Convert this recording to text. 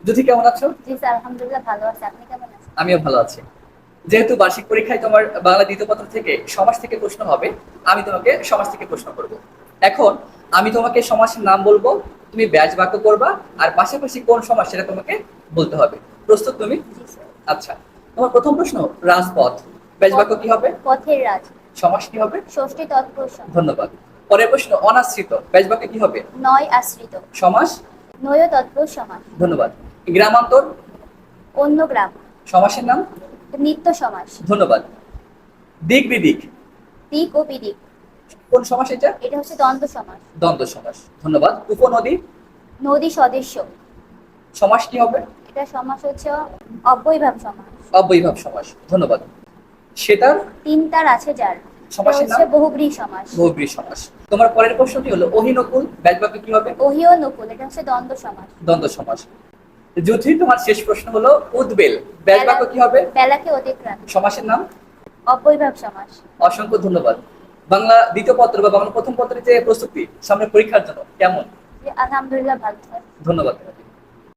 জ্যোতি কেমন আছো? জি স্যার, আলহামদুলিল্লাহ ভালো আছি। আপনি কেমন আছেন? আমিও ভালো আছি। যেহেতু বার্ষিক পরীক্ষায় তোমার বাংলা দ্বিতীয় পত্র থেকে সমাস থেকে প্রশ্ন হবে, আমি তোমাকে সমাজ থেকে প্রশ্ন করব। এখন আমি তোমাকে সমাসের নাম বলবো, তুমি ব্যাস বাক্য করবা, আর পাশাপাশি কোন সমাস সেটা তোমাকে বলতে হবে। প্রস্তুত তুমি? জি স্যার। আচ্ছা, তোমার প্রথম প্রশ্ন, রাজপথ। ব্যাস বাক্য কি হবে? পথের রাজ। সমাস কি হবে? ষষ্ঠী তৎপুরুষ সমাস। ধন্যবাদ। পরের প্রশ্ন, অনাশ্রিত। ব্যাস বাক্য কি হবে? নয় আশ্রিত। সমাস? নয় তৎপুরুষ সমাস। ধন্যবাদ। গ্রামান্তর। অন্য গ্রাম। সমাসের নাম? নিত্য সমাস। ধন্যবাদ। দিক বিদিক। দিক ও বিদিক। কোন সমাস এটা? এটা হচ্ছে দ্বন্দ্ব সমাস। দ্বন্দ্ব সমাস। ধন্যবাদ। উপনদী। নদী সদৃশ্য। সমাস কি হবে? এটা সমাস হচ্ছে অব্যয়ভাব সমাস। অব্যয়ীভাব সমাস। ধন্যবাদ। সেতার। তিন তার আছে যার। এটা সমাসের হচ্ছে নাম? বহুব্রীহি সমাস। বহুব্রীহি সমাস। তোমার পরের প্রশ্নটি হলো অহিনকুল। ব্যাস বাক্য কি হবে? ওহি ও নকুল। এটা হচ্ছে দ্বন্দ্ব সমাস। দ্বন্দ্ব সমাস। জ্যোতি, তোমার শেষ প্রশ্ন হলো উদ্বেল। ব্যাস বাক্য কি হবে? বেলাকে অতিক্রান্ত। সমাসের নাম? অব্যয়ভাব সমাস। অসংখ্য ধন্যবাদ। বাংলা দ্বিতীয় পত্র বা বাংলা প্রথম পত্রের যে প্রস্তুতি সামনে পরীক্ষার জন্য কেমন? জি, আলহামদুলিল্লাহ ভালো স্যার। ধন্যবাদ।